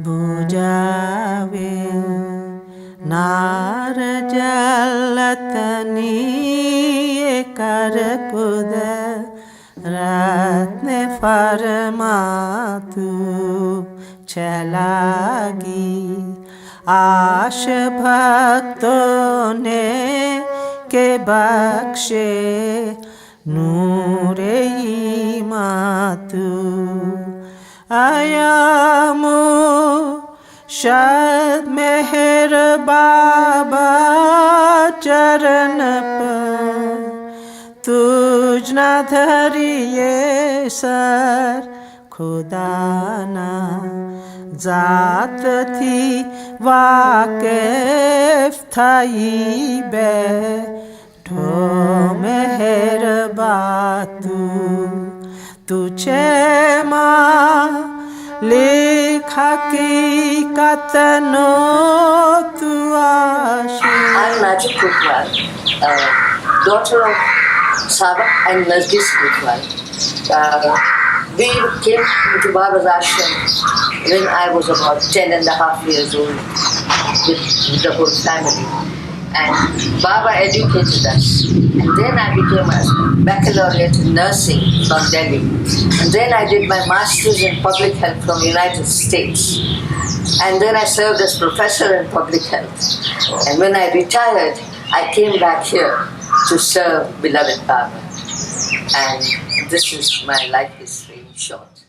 बुझावे नार जलतनी कर कुद रत्न फरमातु चलागी आश भक्तों ने के बख्शे नूरे मातु आयामो शाद मेहर बाबा चरण पर तुझ न धरिए सर खुदाना जात थी वाकिफ थाई बैठो मेहर बातू तुझे माँ लिखा की कतनो तू आशे. I'm Najoo Kotwal, daughter of Saba and Najoo Kotwal. We came to Baba's ashram when I was about 10.5 years old with the whole family. And Baba educated us. And then I became a baccalaureate in nursing from Delhi. And then I did my Masters in public health from the United States. And then I served as professor in public health. And when I retired, I came back here to serve beloved Baba. And this is my life history in short.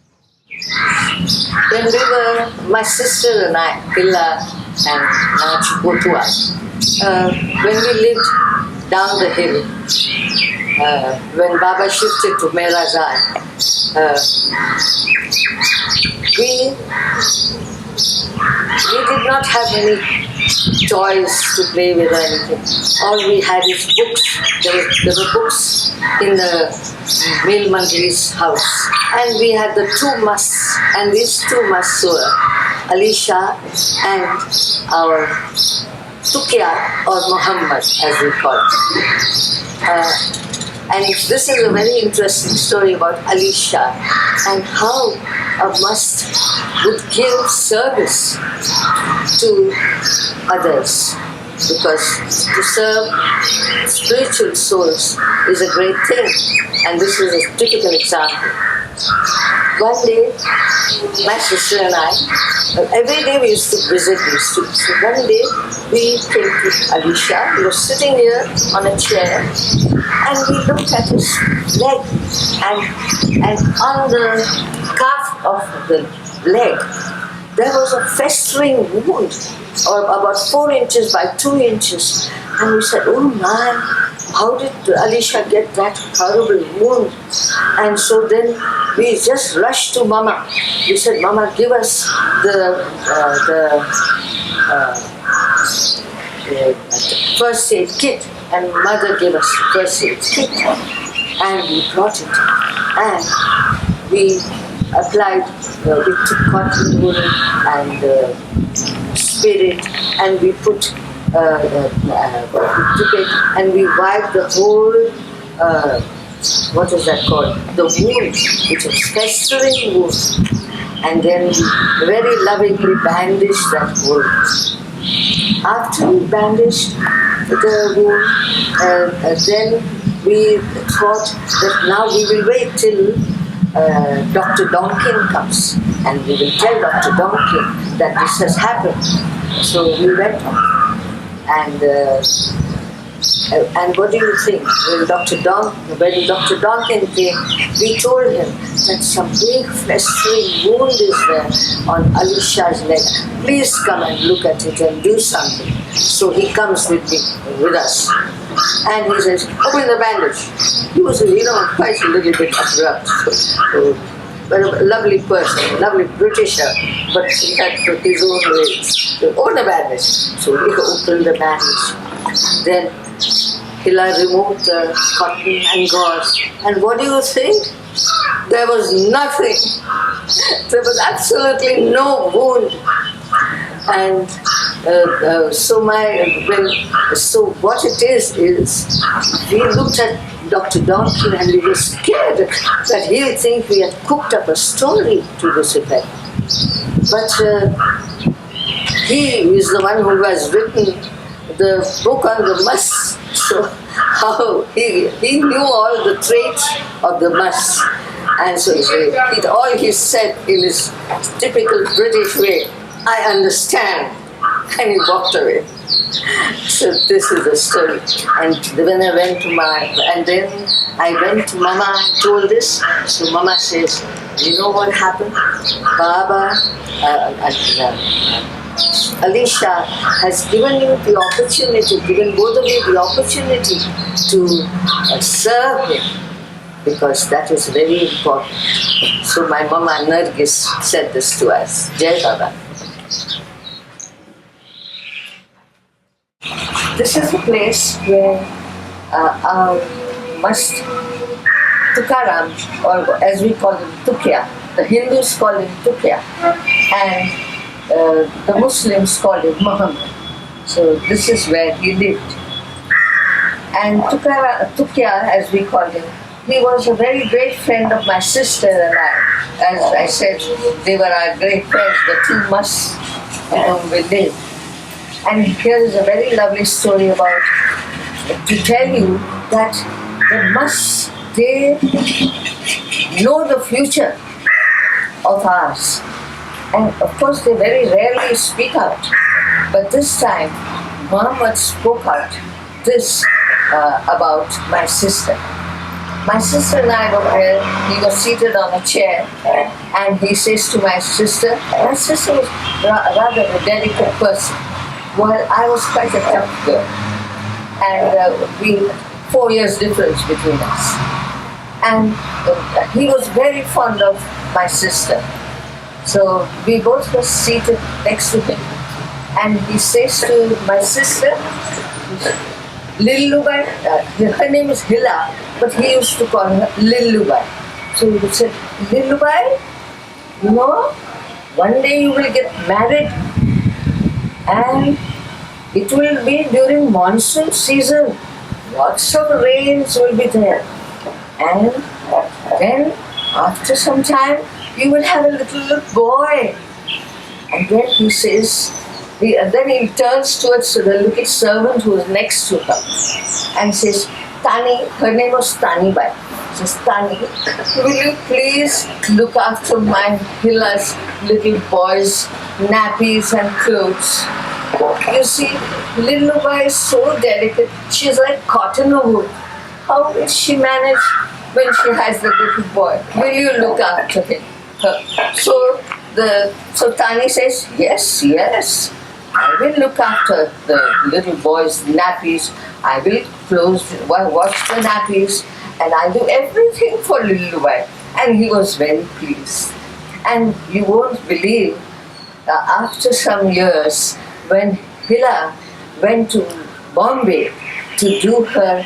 When we were, my sister and I, Pilla and Najoo Kotwal, when we lived down the hill, when Baba shifted to Meherabad, we did not have any toys to play with or anything. All we had is books. There were books in the Mail Mandri's house. And we had the two Masts. And these two Masts were Alisha and our Tukia or Muhammad, as we call it. And this is a very interesting story about Alisha and how a Mast would give service to others, because to serve spiritual souls is a great thing, and this is a typical example. One day, my sister and I, every day we used to visit these two. So one day we came to Alisha. He was sitting here on a chair, and we looked at his leg, and on the calf of the leg there was a festering wound, or about 4 inches by 2 inches. And we said, "Oh man, how did Alisha get that horrible wound?" And so then we just rushed to Mama. We said, "Mama, give us the first aid kit." And Mother gave us the first aid kit. And we brought it. And we applied, we took cotton wool and spirit, and we put we took it and we wiped the whole, what is that called? The wound, which was festering wound. And then we very lovingly bandaged that wound. After we bandaged the wound, then we thought that now we will wait till Dr. Donkin comes, and we will tell Dr. Donkin that this has happened. So we went on. And what do you think? When Dr. Donkin came, we told him that some big festering wound is there on Alisha's leg. Please come and look at it and do something. So he comes with us. And he says, "Open the bandage." He was, quite a little bit abrupt. But a lovely person, lovely Britisher, but he had his own ways. So, open the bandage. So we opened the bandage. Then Hila removed the cotton and gauze. And what do you think? There was nothing. There was absolutely no wound. And so what it is we looked at Dr. Donkin and we were scared that he would think we had cooked up a story to this effect. But he is the one who has written the book on the musts. So how he knew all the traits of the musts. And so all he said in his typical British way, I understand. And he walked away. So this is the story. And when I went to Mama and told this. So Mama says, you know what happened? Baba, Alisha has given you the opportunity, given both of you the opportunity to serve him, because that is very important. So my Mama Nargis said this to us. Jai Baba. This is a place where our must Tukaram, or as we call him Tukya, the Hindus call him Tukya, and the Muslims call him Muhammad. So this is where he lived. And Tukya, as we call him, he was a very great friend of my sister and I. As I said, they were our great friends, the two musts we lived. And here is a very lovely story about, to tell you that the musts, they know the future of ours. And of course they very rarely speak out. But this time, Muhammad spoke out this about my sister. My sister and I were there, he was seated on a chair, and he says to my sister was rather a delicate person, while I was quite a tough girl. And we 4 years difference between us. And he was very fond of my sister. So we both were seated next to him. And he says to my sister, Lil Lubai, her name is Hila, but he used to call her Lil Lubai. So he said, Lil Lubai, you know, one day you will get married and it will be during monsoon season. Lots of rains will be there. And then after some time, you will have a little boy. And then he says, then he turns towards the little servant who is next to her and says, Tani, her name was Tani Bai. Says, Tani, will you please look after my Hila's little boy's nappies and clothes? You see, little Bai is so delicate, she's like cotton or wood. How will she manage when she has the little boy? Will you look after him? So Tani says, yes, I will look after the little boy's nappies. I will wash the nappies, and I'll do everything for little Bai. And he was very pleased. And you won't believe, after some years, when Hila went to Bombay to do her,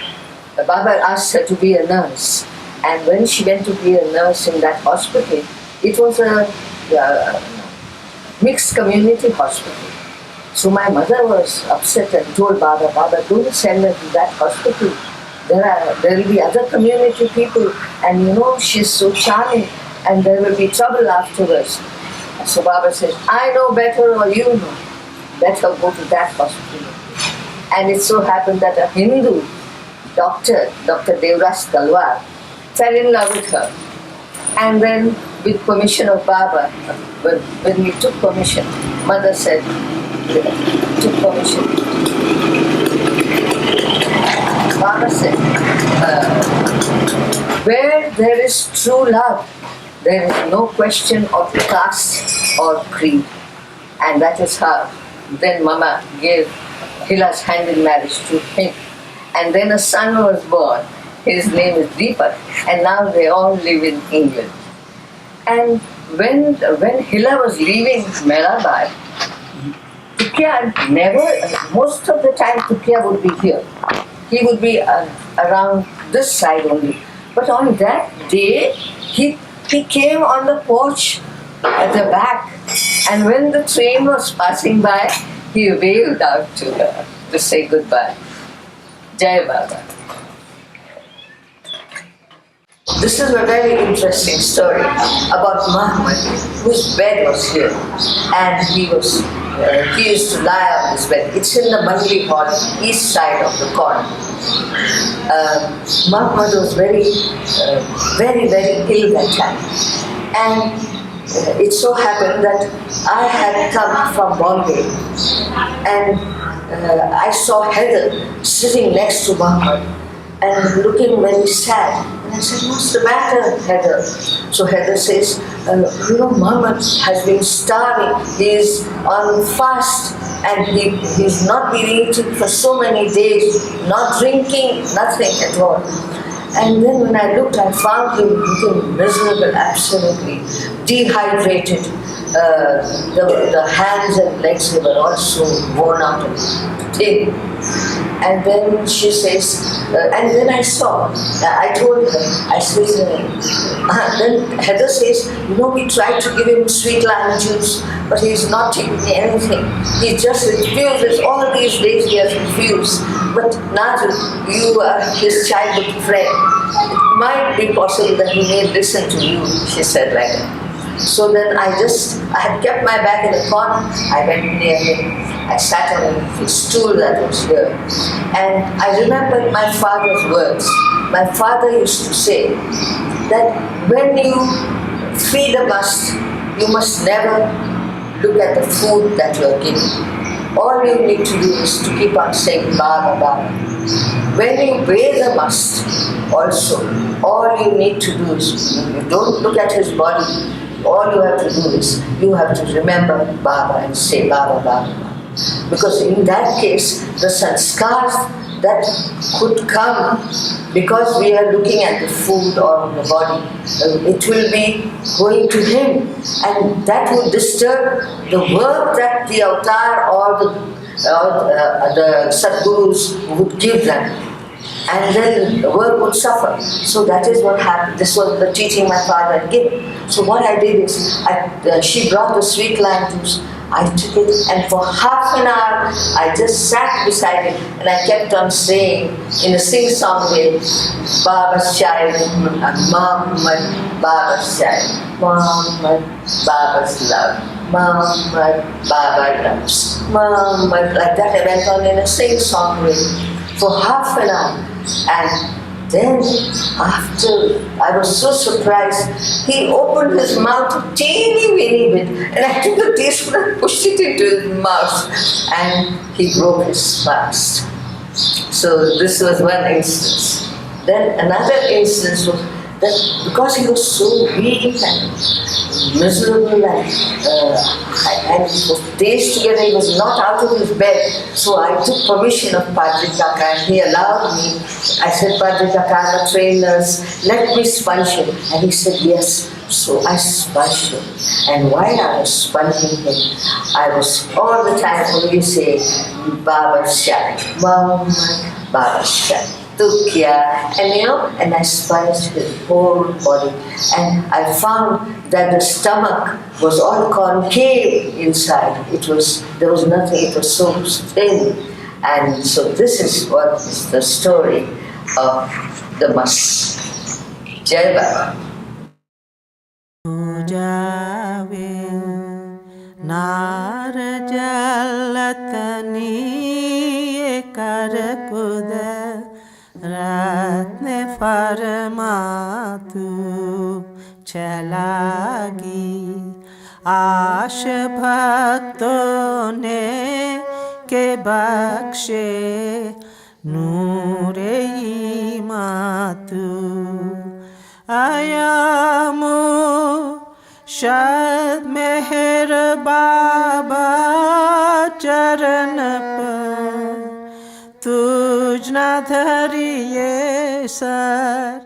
Baba asked her to be a nurse. And when she went to be a nurse in that hospital, it was a mixed community hospital. So my mother was upset and told Baba, don't send her to that hospital. There will be other community people, and you know, she's so charming, and there will be trouble afterwards. So Baba says, I know better, or you know. Let her go to that hospital. And it so happened that a Hindu doctor, Dr. Devras Talwar, fell in love with her. And then, with permission of Baba, when we took permission, Mother said, took permission. Baba said, where there is true love, there is no question of caste or creed. And that is how then Mama gave Hila's hand in marriage to him. And then a son was born. His name is Deepak. And now they all live in England. And when Hila was leaving Meherabad, Tukya most of the time Tukya would be here. He would be around this side only. But on that day, he came on the porch at the back. And when the train was passing by, he waved out to her to say goodbye. Jai Baba. This is a very interesting story about Muhammad, whose bed was here, and he used to lie on his bed. It's in the Mangli Hall, east side of the corner. Muhammad was very, very ill that time, and it so happened that I had come from Bombay, and I saw Heather sitting next to Muhammad and looking very sad. And I said, "What's the matter, Heather?" So Heather says, Muhammad has been starving. He's on fast and he's not been eating for so many days, not drinking, nothing at all. And then when I looked, I found him looking miserable, absolutely dehydrated. The hands and legs were also worn out and thin. And then she says, and then I told her, I said, then Heather says, we tried to give him sweet lime juice, but he's not taking anything. He just refuses. All these days he has refused. But Najoo, you are his childhood friend. It might be possible that he may listen to you, she said like that. So then I had kept my bag in the corner. I went near him. I sat on a stool that was here. And I remembered my father's words. My father used to say that when you feed a must, you must never look at the food that you are given. All you need to do is to keep on saying Baba, Baba. When you bathe a must, also, all you need to do is, you don't look at his body. All you have to do is, you have to remember Baba and say Baba, Baba. Because in that case, the sanskars that could come because we are looking at the food or the body, it will be going to him. And that would disturb the work that the avatar or the Sadgurus would give them. And then the work would suffer. So that is what happened. This was the teaching my father had given. So what I did is, she brought the sweet lime juice. I took it, and for half an hour, I just sat beside it, and I kept on saying, in a sing-song way, Baba's child, Muhammad, Baba's child, Muhammad, Baba's love, Muhammad, Baba loves, Muhammad, like that. I went on in a sing-song way for half an hour. And then, after, I was so surprised, he opened his mouth a teeny bit, and I took a teaspoon and pushed it into his mouth, and he broke his fast. So this was one instance. Then another instance was that because he was so weak and miserable and for days together he was not out of his bed. So I took permission of Padre Kaka and he allowed me. I said, Padre Kaka, I'm a trained nurse, let me sponge him. And he said, yes. So I sponged him. And while I was sponging him, I was all the time only saying, Baba Shai, Mama, Baba Shai. And I sponged his whole body, and I found that the stomach was all concave inside. There was nothing. It was so thin, and so this is what is the story of the Masts. Jai Baba. रात ने फरमा तू चलागी आश भक्तों ने के बख्शे नूरे ईमान तू आया मुर्शद मेहर बाबा चरण पर तुझ ना धरिए सर